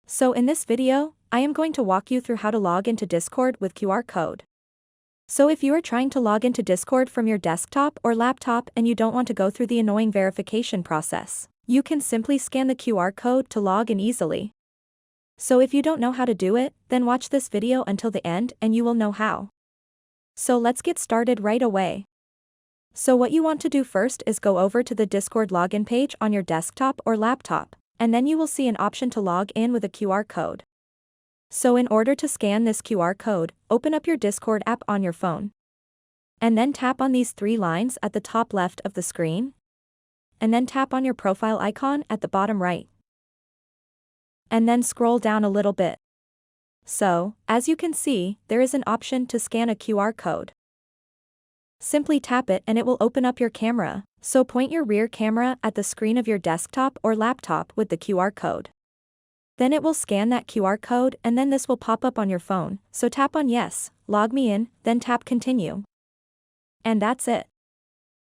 So in this video, I am going to walk you through how to log into Discord with QR code. So if you are trying to log into Discord from your desktop or laptop and you don't want to go through the annoying verification process, you can simply scan the QR code to log in easily. So if you don't know how to do it, then watch this video until the end and you will know how. So let's get started right away. So what you want to do first is go over to the Discord login page on your desktop or laptop, and then you will see an option to log in with a QR code. So in order to scan this QR code, open up your Discord app on your phone. And then tap on these three lines at the top left of the screen. And then tap on your profile icon at the bottom right. And then scroll down a little bit. So, as you can see, there is an option to scan a QR code. Simply tap it and it will open up your camera, so point your rear camera at the screen of your desktop or laptop with the QR code. Then it will scan that QR code and then this will pop up on your phone, so tap on Yes, log me in, then tap Continue. And that's it.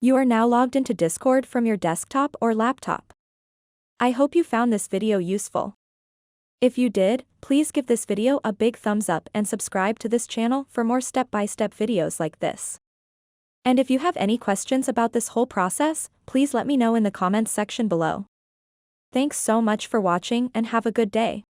You are now logged into Discord from your desktop or laptop. I hope you found this video useful. If you did, please give this video a big thumbs up and subscribe to this channel for more step-by-step videos like this. And if you have any questions about this whole process, please let me know in the comments section below. Thanks so much for watching and have a good day.